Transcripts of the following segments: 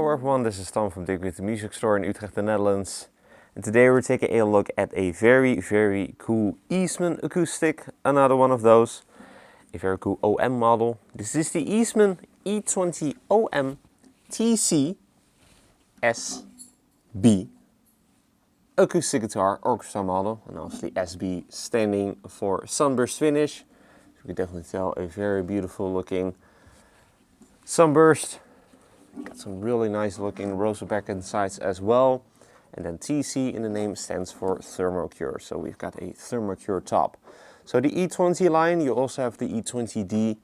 Hello everyone, this is Tom from Dirk Witte Music Store in Utrecht, the Netherlands. And today we're taking a look at a very cool Eastman acoustic, another one of those. A very cool OM model. This is the Eastman E20 OM TC SB acoustic guitar orchestra model, and obviously SB standing for sunburst finish. So you can definitely tell a very beautiful looking sunburst. Got some really nice looking rosewood back and sides as well. And then TC in the name stands for thermocure. So we've got a thermocure top. So the E20 line, you also have the E20D.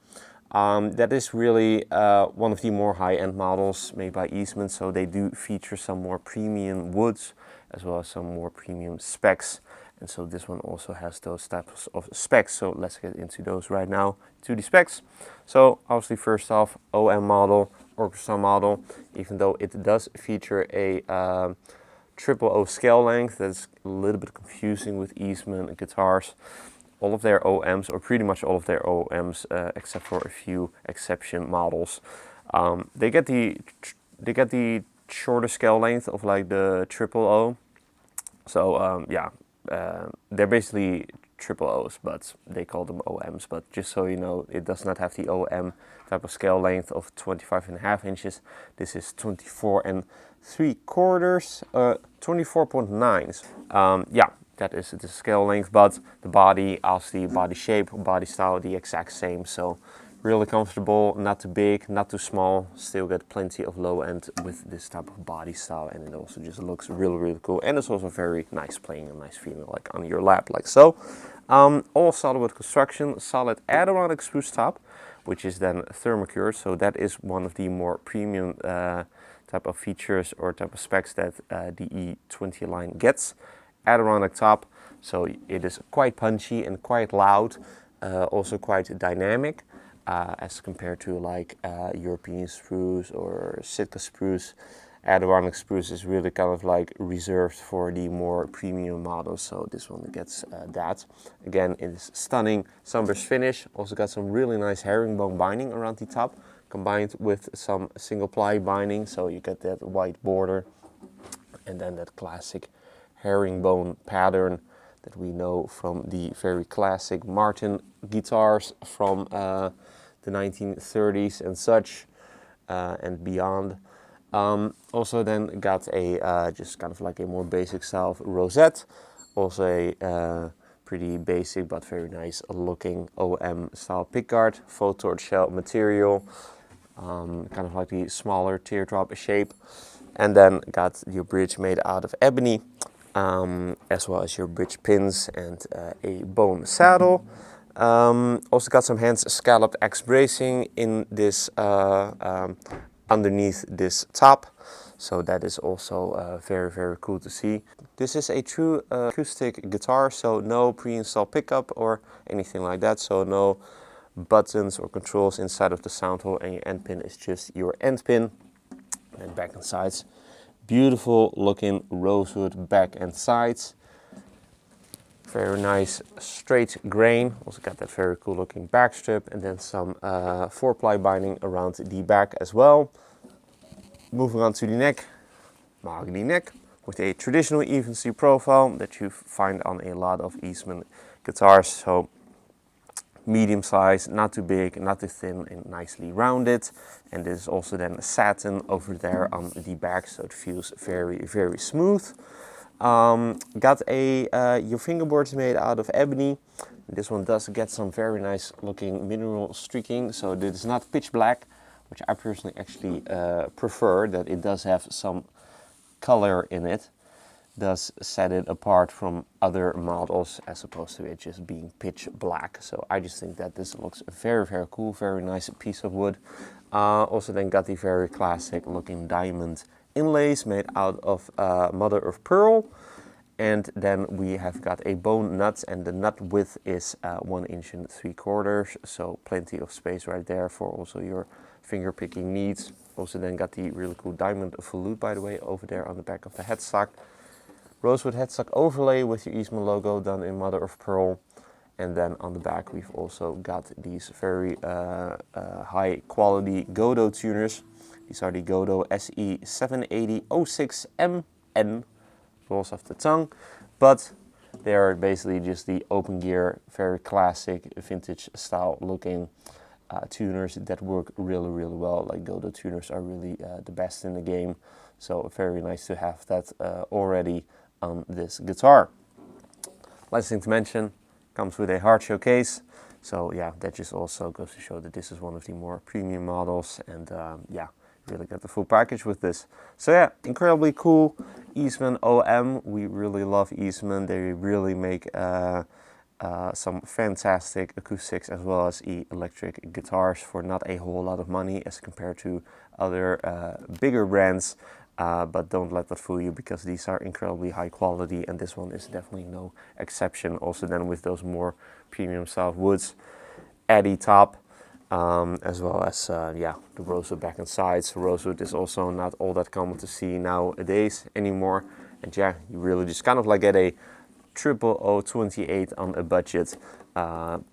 That is really one of the more high-end models made by Eastman. So they do feature some more premium woods as well as some more premium specs. And so this one also has those types of specs. So let's get into those right now, to the specs. So obviously first off, OM model, orchestra model, even though it does feature a triple O scale length. That's a little bit confusing with Eastman guitars. All of their OMs, or pretty much all of their OMs, except for a few exception models, they get the shorter scale length of like the triple O. So they're basically triple O's, but they call them OMs. But just so you know, it does not have the OM type of scale length of 25.5 inches. This is 24.75, 24.9. Yeah, that is the scale length, but the body, obviously body shape, body style, the exact same. So really comfortable, not too big, not too small. Still get plenty of low end with this type of body style, and it also just looks really cool. And it's also very nice playing, a nice feeling like on your lap, like so. All solid wood construction, solid Adirondack spruce top, which is then thermocured. So that is one of the more premium type of features or type of specs that the E20 line gets. Adirondack top, so it is quite punchy and quite loud, also quite dynamic. As compared to like European spruce or Sitka spruce. Adirondack spruce is really kind of like reserved for the more premium models, so this one gets that. Again, it is stunning sunburst finish. Also got some really nice herringbone binding around the top, combined with some single ply binding, so you get that white border and then that classic herringbone pattern that we know from the very classic Martin guitars from the 1930s and such, and beyond. Also then got a just kind of like a more basic style of rosette. Also a pretty basic but very nice looking OM style pickguard, faux tortoiseshell material, kind of like the smaller teardrop shape. And then got your bridge made out of ebony, as well as your bridge pins and a bone saddle. Also got some hand scalloped X bracing in this underneath this top, so that is also very cool to see. This is a true acoustic guitar, so no pre-installed pickup or anything like that, so no buttons or controls inside of the sound hole, and your end pin is just your end pin. And back and sides, beautiful looking rosewood back and sides. Very nice straight grain. Also got that very cool looking back strip, and then some 4-ply binding around the back as well. Moving on to the neck, mahogany neck with a traditional even C profile that you find on a lot of Eastman guitars. So medium size, not too big, not too thin, and nicely rounded. And this is also then satin over there on the back, so it feels very smooth. Got your fingerboards made out of ebony. This one does get some very nice looking mineral streaking, so this is not pitch black, which I personally actually prefer, that it does have some color in it. Does set it apart from other models as opposed to it just being pitch black. So I just think that this looks very cool, very nice piece of wood. Also then got the very classic looking diamond inlays made out of mother of pearl, and then we have got a bone nut, and the nut width is 1 3/4 inches, so plenty of space right there for also your finger picking needs. Also then got the really cool diamond volute, by the way, over there on the back of the headstock. Rosewood headstock overlay with your Eastman logo done in mother of pearl. And then on the back we've also got these very high quality Godot tuners. These are the Godo SE780-06MN, rolls off the tongue, but they are basically just the open gear, very classic, vintage style looking tuners that work really, really well. Like Godo tuners are really the best in the game, so very nice to have that already on this guitar. Last thing to mention, comes with a hard showcase. So yeah, that just also goes to show that this is one of the more premium models, and yeah, really got the full package with this. So yeah, incredibly cool. Eastman OM, we really love Eastman. They really make some fantastic acoustics as well as electric guitars for not a whole lot of money as compared to other bigger brands. But don't let that fool you, because these are incredibly high quality, and this one is definitely no exception. Also then with those more premium style woods, Eddie top, as well as yeah, the rosewood back and sides. Rosewood is also not all that common to see nowadays anymore, and yeah, you really just kind of like get a 00028 on a budget,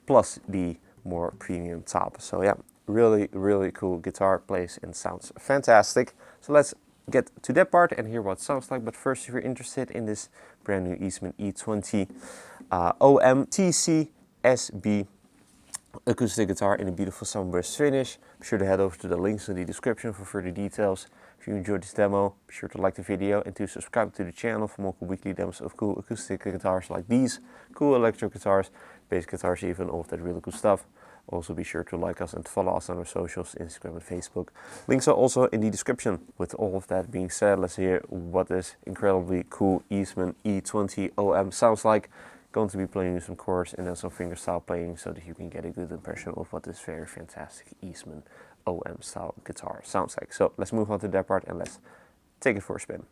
plus the more premium top. So yeah, really, really cool guitar, plays and sounds fantastic. So let's get to that part and hear what it sounds like. But first, if you're interested in this brand new Eastman E20 OMTC SB acoustic guitar in a beautiful sunburst finish, be sure to head over to the links in the description for further details. If you enjoyed this demo, be sure to like the video and to subscribe to the channel for more cool weekly demos of cool acoustic guitars like these, cool electric guitars, bass guitars even, all of that really cool stuff. Also be sure to like us and follow us on our socials, Instagram and Facebook. Links are also in the description. With all of that being said, let's hear what this incredibly cool Eastman E20 OM sounds like. Going to be playing you some chords and then some fingerstyle playing so that you can get a good impression of what this very fantastic Eastman OM style guitar sounds like. So let's move on to that part and let's take it for a spin.